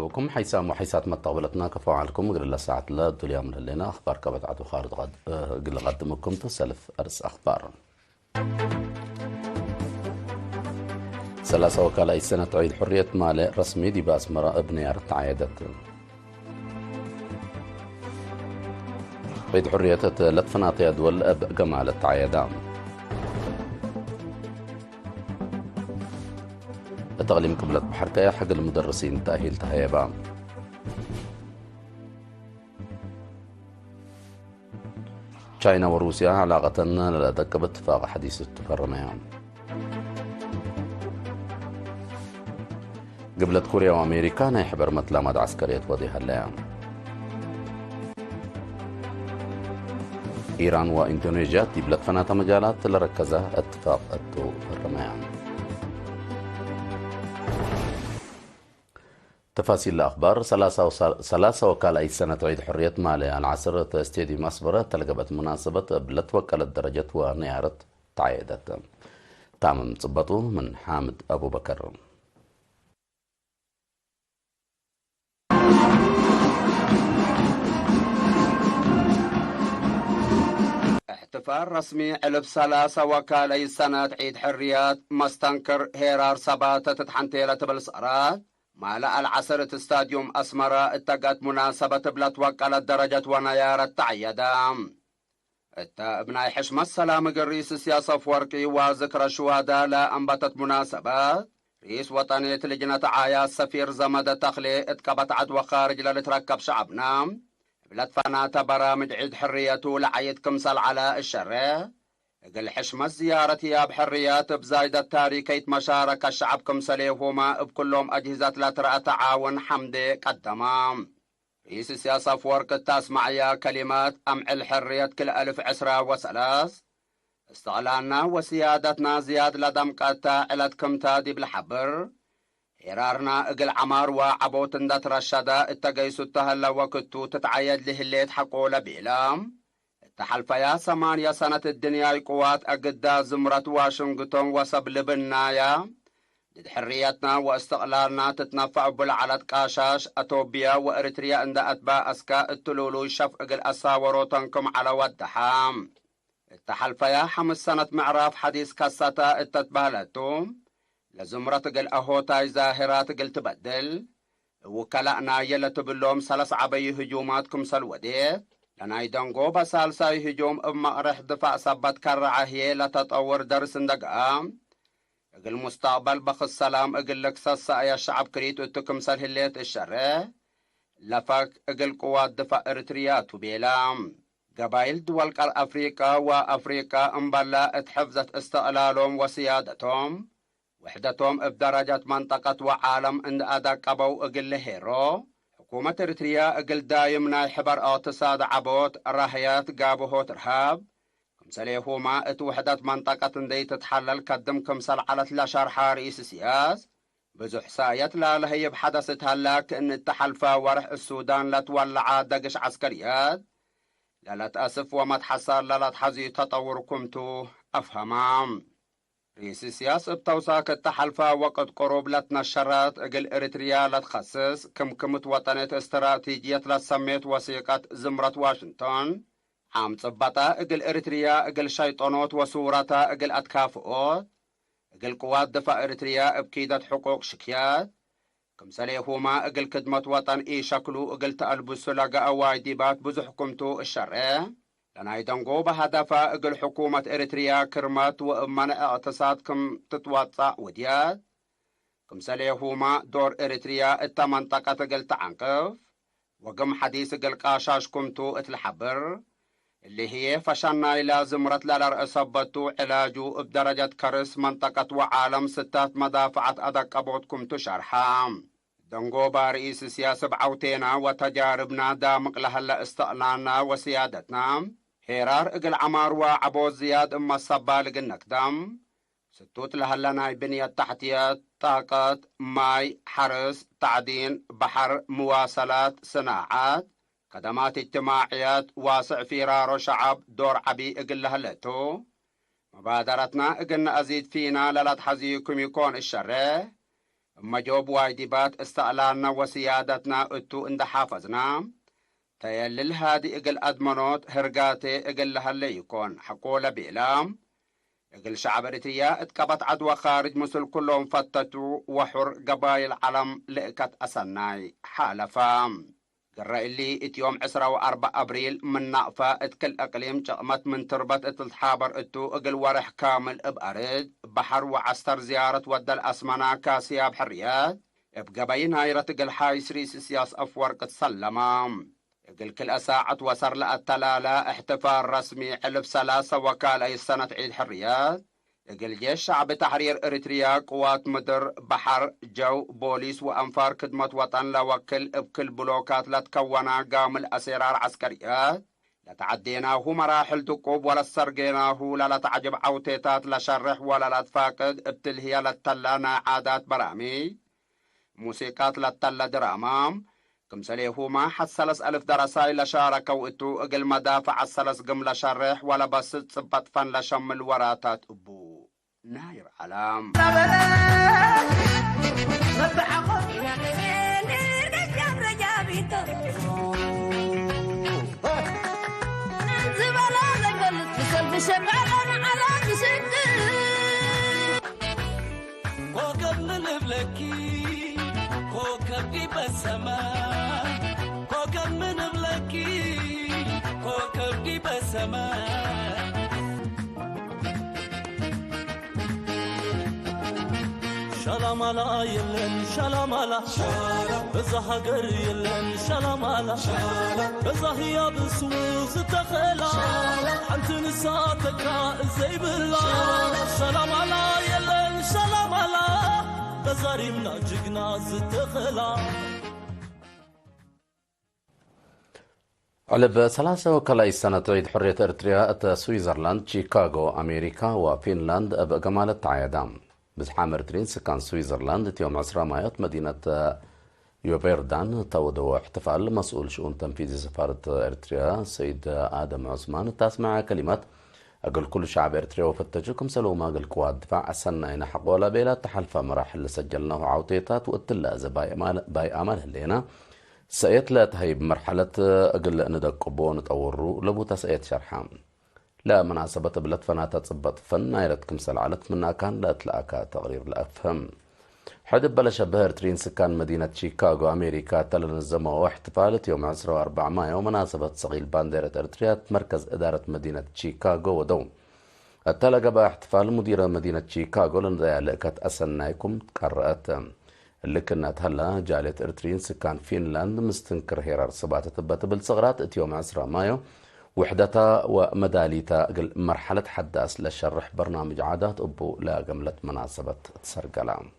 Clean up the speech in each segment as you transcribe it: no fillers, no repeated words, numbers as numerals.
بكم حيسام وحيسات متقبلتنا كفاعلكم قل ساعة لا الدنيا من لنا أخبار كبت عدو خارج غد قل قدمكم تسلف أرس أخبار سلاسة وكالة سنة تعيد حرية مال رسمي دي بأسمراء ابن أرت عيدت عيد حرية لطفنات يدول أب جمال التعيدان تغليم قبلة بحركة حق المدرسين تأهيل تهيبان تشاينا وروسيا علاقة لدك باتفاق حديث التفرميان قبلة كوريا وأمريكا نيحبر متلامد عسكرية وضيها الليان إيران وإندونيسيا تبلت فنات مجالات لركزة اتفاق التفرميان تفاصيل الأخبار سلاسة وكالة أي سنة عيد حرية مالي العصر استديوم أصبرة تلقبت مناسبة بلت وكالة درجة ونيارة تعيدت تامم صبطه من حامد أبو بكر. احتفال رسمي علب سلاسة وكالة سنة عيد حريات مستنكر هيرار سباتة تتحنتيلة بالسقرات مالا العصر استاديوم أسمرة اتقت مناسبة بلت وكالة درجة ونيارة تعيدام ابناي حشمة السلام قريس سياسة فوركي وذكرى شهداء لا أنبتت مناسبات رئيس وطنية لجنة عايا سفير زمد تخلي اتكبت عدوى خارج لتركب شعبنا بلد فناتا برامج عيد حريته لعيد كمسل على الشرع قل حشمة زيارة يا بحريات بزايدة تاريكيت مشاركة الشعب كمسليهما بكلهم أجهزة لا ترى تعاون حمدي قدمام رئيس السياسة فورك التاسمع يا كلمات أمع الحرية كل 1003 استغلالنا وسيادتنا زياد لدمقتا علت كمتادي بالحبر حرارنا اقل عمار وعبوت اندت رشدا اتقيسو التهلا وكتو تتعيد لهليت حقولة بإلام التحلفيا 8 سنة الدنيا قوات أقدا زمرة واشنطن وسب لبنايا دد حريتنا واستقلالنا تتنفع بالعلت قاشاش أتوبيا وإريتريا عند أتباع أسكا التلولو شف اقل أساوروتنكم على ودحام التحلفيا 5 سنة معراف حديث كساتا التتبهلتو لزمرة قل أهوتاي زاهرات قل تبدل وكلانا يلا تبلوم 3 عبي هجوماتكم سلوديت لنا يدنقو بسالساي هجوم اما رح دفاع سبت كرعه هي لتطور درس اندقام قل مستقبل بخ السلام قل لك ساسا يا شعب كريت اتكم سلهليت الشرع لفك قل قوات دفاع ارتريات وبيلام قبائل دول قر أفريقيا وأفريقيا انبلا اتحفظت استقلالهم وسيادتهم وحدتهم بدرجة منطقة وعالم ان ادقبوا اقل هيرو حكومة اريتريا اقل دايمنا حبر اقتصاد عبوت راهيات قابوه ترهاب كمسليهما اتوحدت منطقة دي تتحلل كدم كمسل على 13 رئيس سياس بزح سايت لا لهي بحدثت هلاك ان التحالفة ورح السودان لا تولع دقش عسكريات لا تأسف وما تحصل لا تحزي تطوركمتو افهمام رئيس السياسة بتوساك التحالفة وقت قروب لتنشرات اقل اريتريا لتخصص كمت وطنية استراتيجية لسميت وثيقة زمرة واشنطن عام صبطة اقل اريتريا اقل شيطانات وصورتا اقل اتكافؤات اقل قوات دفاع اريتريا بكيدة حقوق شكيات كمسليهما اقل خدمة وطن اي شكلو اقل تألبس لقا اوايديبات بزو حكومتو الشرعي لنا يدنقو بهدفا اقل حكومة اريتريا كرمات وامنا اقتصادكم تتوطع وديات كمسليهما دور اريتريا اتا منطقة اقل تعنقف وقم حديث اقل قاشاشكمتو اتلحبر اللي هي فشلنا الى زمرة للرئيسبتو علاجو بدرجة كرس منطقة وعالم 6 مدافعة ادقبوتكم تشرحام دنقوبا رئيس سياسة بعوتينا وتجاربنا دامق لهلا استقلالنا وسيادتنا هيرار اقل عمار وعبو زياد اما الصبالق النكدم ستوت لهلنا بنية تحتيات طاقات ماي حرس تعدين بحر مواصلات صناعات خدمات اجتماعيات واسع فرار شعب دور عبي اقل لهلتو مبادرتنا اقلنا ازيد فينا للا تحزيكم يكون الشره مجوب واجبات استقلالنا وسيادتنا اتو اند حافظنا تيلل هادي اقل ادمنوت هرقاتي اقل لهاللي يكون حقولة بإلام اقل شعب اريتريا اتقبط عدوى خارج مسل كلهم فتتو وحر قبايل علم لئكت اسناي حالفام قرأ اللي اتيوم 4 ابريل من نقفة اتكل اقليم جقمت من تربت اتلتحابر اتو اقل ورح كامل ابقرد بحر وعستر زيارة ودى الاسمنا كاسيا بحريات بقباين هايرة اقل حاي سريس سياس افورق تسلمام اقل كل ساعة وصر لأتلالة احتفال رسمي حلف 3 وكالة السنة عيد حريات اقل جيش شعب تحرير اريتريا قوات مدر بحر جو بوليس وانفار خدمة وطن لوكل بكل بلوكات لتكونا قام الاسرار عسكريات لتعديناه مراحل دقوب ولا سرقيناه لا تعجب عوتيتات لشرح ولا لتفاقد ابتلهي لتلانا عادات برامي موسيقات لتلا درامام كمسليه ما حسلس 1000 درساي لشاركوا اتو اقل مدافع السلس قم لشرح ولا بس تصبت فن لشم الوراتات ابو ناير علام كوكبي بالسماء كوكب من بلكي كوكبي بالسماء شلامالا يلن شلامالا بزهجر يلن شلامالا بزهيا بسوز تخلا انت نساتك زي بالله شلامالا يلن شلامالا بزاريمنا جقنا زتخلا على 3 وكلاي سنة عيد حرية إريتريا سويسرلاند شيكاغو أمريكا وفنلاند بجمالة عيدام بزحام إريتريين سكان سويسرلاند يوم 10 مايو مدينة يوفيردان تودوا احتفال مسؤول شؤون تنفيذي سفارة إريتريا سيد آدم عثمان تسمع كلمات أقول كل شعب إريتريا وفتجوكم سلوما أقول قوات دفاع أسنا إن حق ولا بيلا تحلفة مراحل اللي سجلناه عوتيتات وقتلا إذا باي أمال هلينا سأيت لا تهي بمرحلة أقل ندقبو نتأورو لبو تسأيت شرحام لا مناسبة بلتفنا تتصبط فن نايرتكم سلعلت منا كان لا تلاقى تقرير لأفهم حدب بلش بهرترين سكان مدينة شيكاغو أمريكا تلنزموا واحتفالة يوم 4 مايو مناسبة صغير بانديرة إريتريا مركز إدارة مدينة شيكاغو ودوم التلقى باحتفال مديرة مدينة شيكاغو لنذيالكت أسنايكم قرأت اللي كنا هلا جالية إريتريين سكان فنلاند مستنكر هيرار سباتة تبت بالصغرات يوم 10 مايو وحدتها ومداليتا مرحلة حداث لشرح برنامج عادات أبو لا جملة مناسبة سرقلام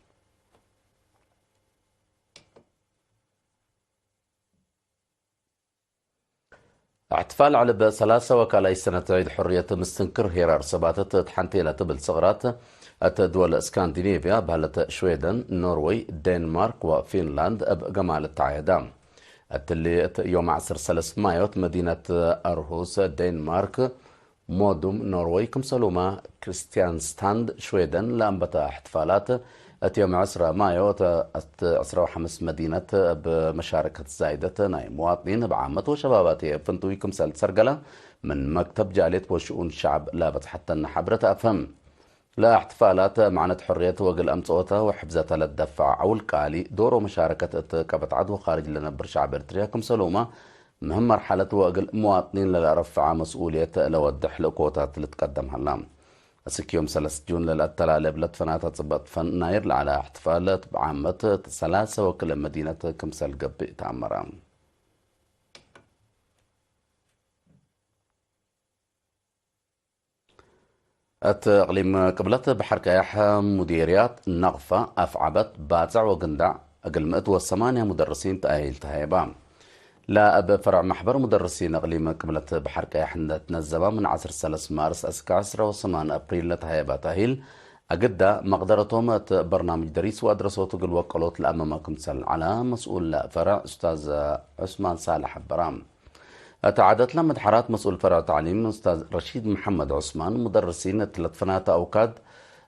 احتفال على 3 وكالة سنة عيد حرية مستنكر هيرار سباتة تحنتيلة بالصغرات دول اسكندنافيا بهلة شويدن نروي دنمارك وفنلاند بجمال التعايدام اللي يوم 10 مايو مدينة أرهوس دنمارك مودوم نروي كمسلوما كريستيانستاند شويدن لأنبتا احتفالات يوم 10 مايو 15 مدينة بمشاركة زايدة ناي مواطنين بعامة وشبابات فنتوي كمسال سرقلة من مكتب جالية وشؤون الشعب لابت حتى النحبرة أفهم لا احتفالات معنت حرية وقل أمصوتها وحبزتها للدفع أو الكالي دورو مشاركة كبت عدو خارج لنبر شعب إريتريا كمسلومة مهم مرحلة وقل مواطنين للرفع مسؤولية لودح لقوتات اللي تقدم هلام أسك يوم 3 جون للأتلالب لتفنات تصبت فناير على احتفالات بعامة 3 وكل مدينة كمسال قبي تعمران أقليم قبلت بحر كايحة مديريات نغفة أفعبت باتع وقندع أقل 108 مدرسين تأهيل تهيبان لا أب فرع محبر مدرسين أقليم قبلت بحر كايحة تنزبا من 3 مارس أسك 8 أبريل لتهيبا تأهيل أقدا مقدرتهم برنامج دريس وأدرسوا تقل وقلوت لأمامكم تسل على مسؤول فرع أستاذ عثمان صالح برام تعادت لما حرات مسؤول فرع تعليم أستاذ رشيد محمد عثمان مدرسين 3 أوقات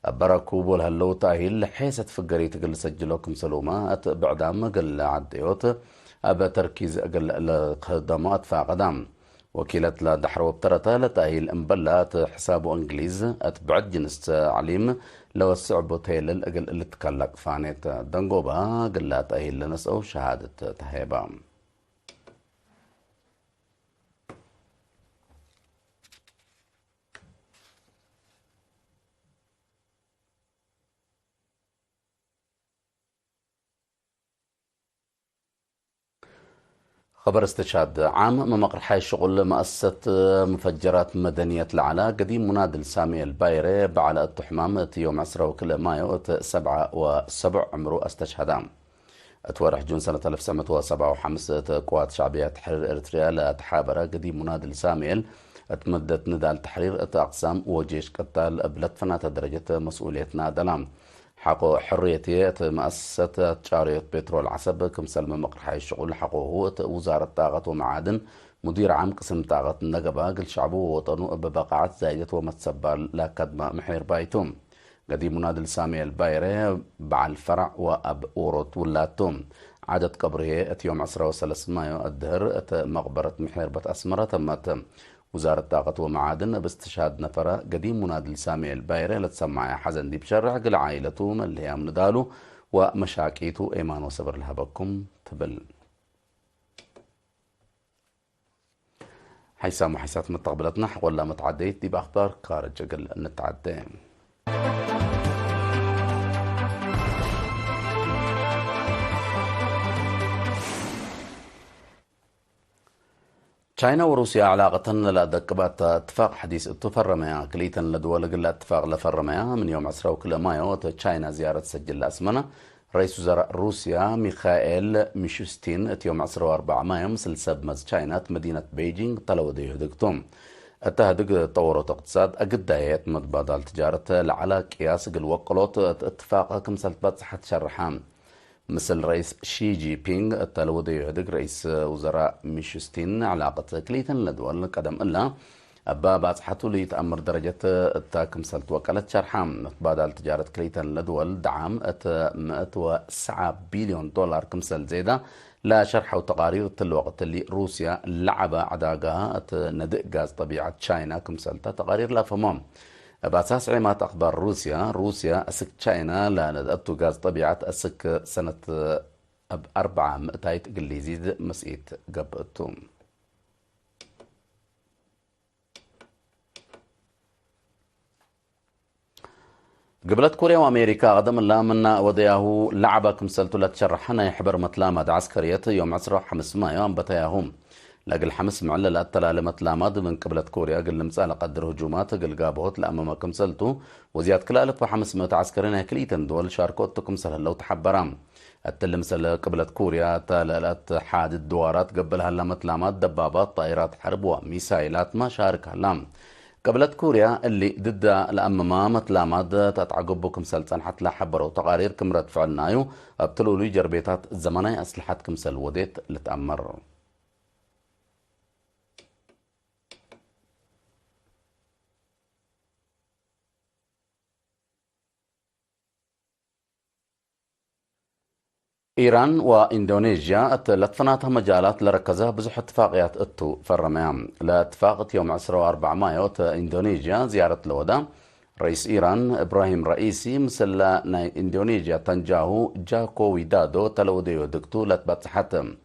بركوب والهلو تاهيل حيث فقري تقل سجلوكم سلومات بعدام قل عديوت أبا تركيز قل الخدمات فقدام وكيلة لا دحرو بترتا لتأهيل انبلات حسابه انجليز اتبعد جنس عليم لو الصعب تهيل الاقل اللي تكلق فانيت دنقوبا قل تأهيل لنسأو شهادة تهيبا. خبر استشهاد عام ممقر حي شغل مؤسسة مفجرات مدنية العلا قديم منادل سامي البايري بعلاء التحمام يوم 10 وكل مايو 7 عمره استشهدام. اتورح جون سنة 1957 قوات شعبية تحرير اريتريا لتحابرة قديم منادل ساميل اتمدت ندال تحرير اقسام وجيش قتال بلد فنات درجة مسؤوليتنا دلام. حقو حريتي مؤسسة تشاريوت بترول عسب كمسل ممقر حي الشغل حقوه وزارة طاقة ومعادن مدير عام قسم طاقة النقبة قل شعبه ووطنه ببقعات زايدة ومتسبال لا كدما محير بايتوم. قديم منادل سامي البايري بعل الفرع وأب أوروت ولاتوم. عدد قبره يوم 10 مايو الدهر مقبرة محير بت أسمرة تمت. وزارة طاقة ومعادن باستشهاد نفرة قديم منادل سامي البايري لتسمع حزن دي بشرع قل عائلته اللي هي مندالو ومشاكيته ايمان وصبر لها بكم تبل. حيسام وحيسات متقبلتنا ولا متعديت دي بأخبار خارج قل نتعدي. تشاينا وروسيا علاقة لدقبات اتفاق حديث اتفرميا كليتا لدول قل اتفاق لفرميا من يوم 10 وكل مايو تشاينا زيارة سجل الأسمنة رئيس وزراء روسيا ميخائيل ميشوستين يوم 10 و4 مايو مثل سبمز تشاينا مدينة بيجينغ طلعوا ديهدكتوم التهدق تطورات اقتصاد أقدايات متبادل تجارة لعلى قياس قل وقلوت اتفاق كمسلت بتصحة شرحام مثل رئيس شي جي بينغ التلودي يهدق رئيس وزراء ميشوستين علاقة كليتا لدول قدم إلا أبا بصحته ليتأمر درجة التاكمسلت وكالة شرحام تبادل تجارة كليتا لدول دعم 109 بليون دولار كمسل زيادة لا شرح وتقارير الوقت اللي روسيا لعبة عداقها ندق غاز طبيعة تشاينا كمسلتها تقارير لا فمام. بأساس عمات أخبار روسيا أسك تشاينا لا ندقتو غاز طبيعة أسك سنة 400 قل يزيد مسئيت قبتهم. قبلت كوريا وأمريكا قدم الله منا ودياهو لعبة كمسلتو لتشرحنا يحبر متلامة عسكرية يوم 5 مايو بتياهم لقل حمس معللات تلالمت لاماد من قبلة كوريا قل لمسالة قدر هجومات قل قابوت لأمام كمسلتو وزياد كلالف و500 عسكرين كليتن دول شاركوت كمسل لو تحبرام التلمسل قبلة كوريا تلالات حادث دوارات قبلها لمت لاماد دبابات طائرات حرب وميسايلات ما شارك هلام. قبلت كوريا اللي ضد الأمام متلامات تتعقب كمسل صنحت لا حبروا تقارير كمرت فعلنايو ابتلوا لي جربيتات الزمنية أسلحة كمسل وديت لتأمر. إيران وإندونيسيا لطفناتها مجالات لركزها بزح اتفاقيات اتو فرميام لاتفاقت يوم 10 و4 مايو إندونيسيا زيارة لودا رئيس إيران إبراهيم رئيسي مثل إندونيسيا تنجاهو جاكو ويدادو تلوديو دكتو لتبتحتم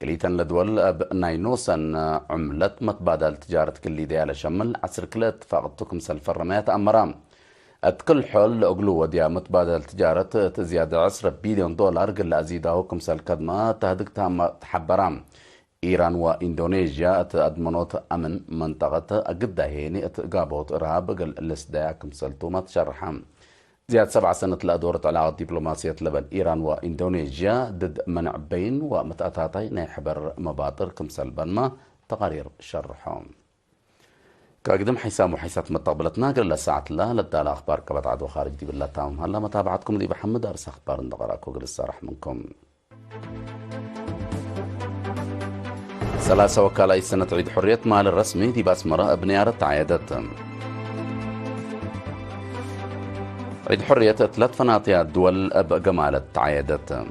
كليتا لدول ناينوسن عملت متبادل تجارة كل ديالة شمل عسر كلا اتفاقتكم سلفرميات أمرام كل حول أقلو وديا متبادل تجارة تزياد 10 بليون دولار قل أزيده كمسل كدما تهدك تحبرام إيران وإندونيسيا أدمنوت أمن منطقة أقدا هيني قابوت إرهاب قل الاسداء كمسل توما تشرحام زياد 7 سنة لأدورة علاقة دبلوماسية لبن إيران وإندونيسيا ضد منع بين ومتأتاتي نحبر مباطر كمسل بنما تقارير شرحهم كاقدم حسام وحيسات متقبلتنا قل لساعة الله لدى الأخبار كبت عدو خارج دي بالله تام هلا متابعتكم دي بحمد أرس أخبار ندقراكو قل الصارح منكم 3 وكالة سنة عيد حرية مال الرسمي دي باسمرة بنيارة عيادات عيد حرية 3 فناطية الدول بجمالة تعايدت.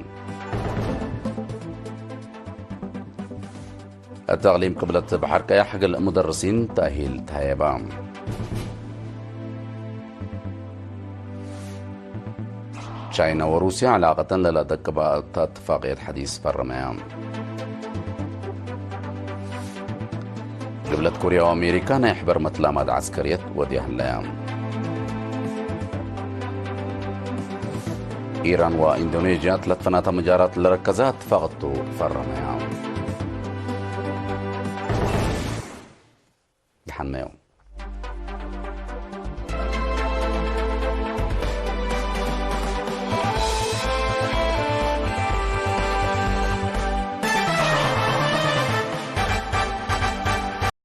التعليم قبلة بحر كياح المدرسين تأهيل تهيبة. تشاينا وروسيا علاقة لا تقبل اتفاقية حديث برمية. قبلة كوريا وأمريكا نحبر متلامات عسكرية وديها الليام. إيران وإندونيسيا 3 فناطة مجارات لركزات فقطوا فرمية. يحنيهم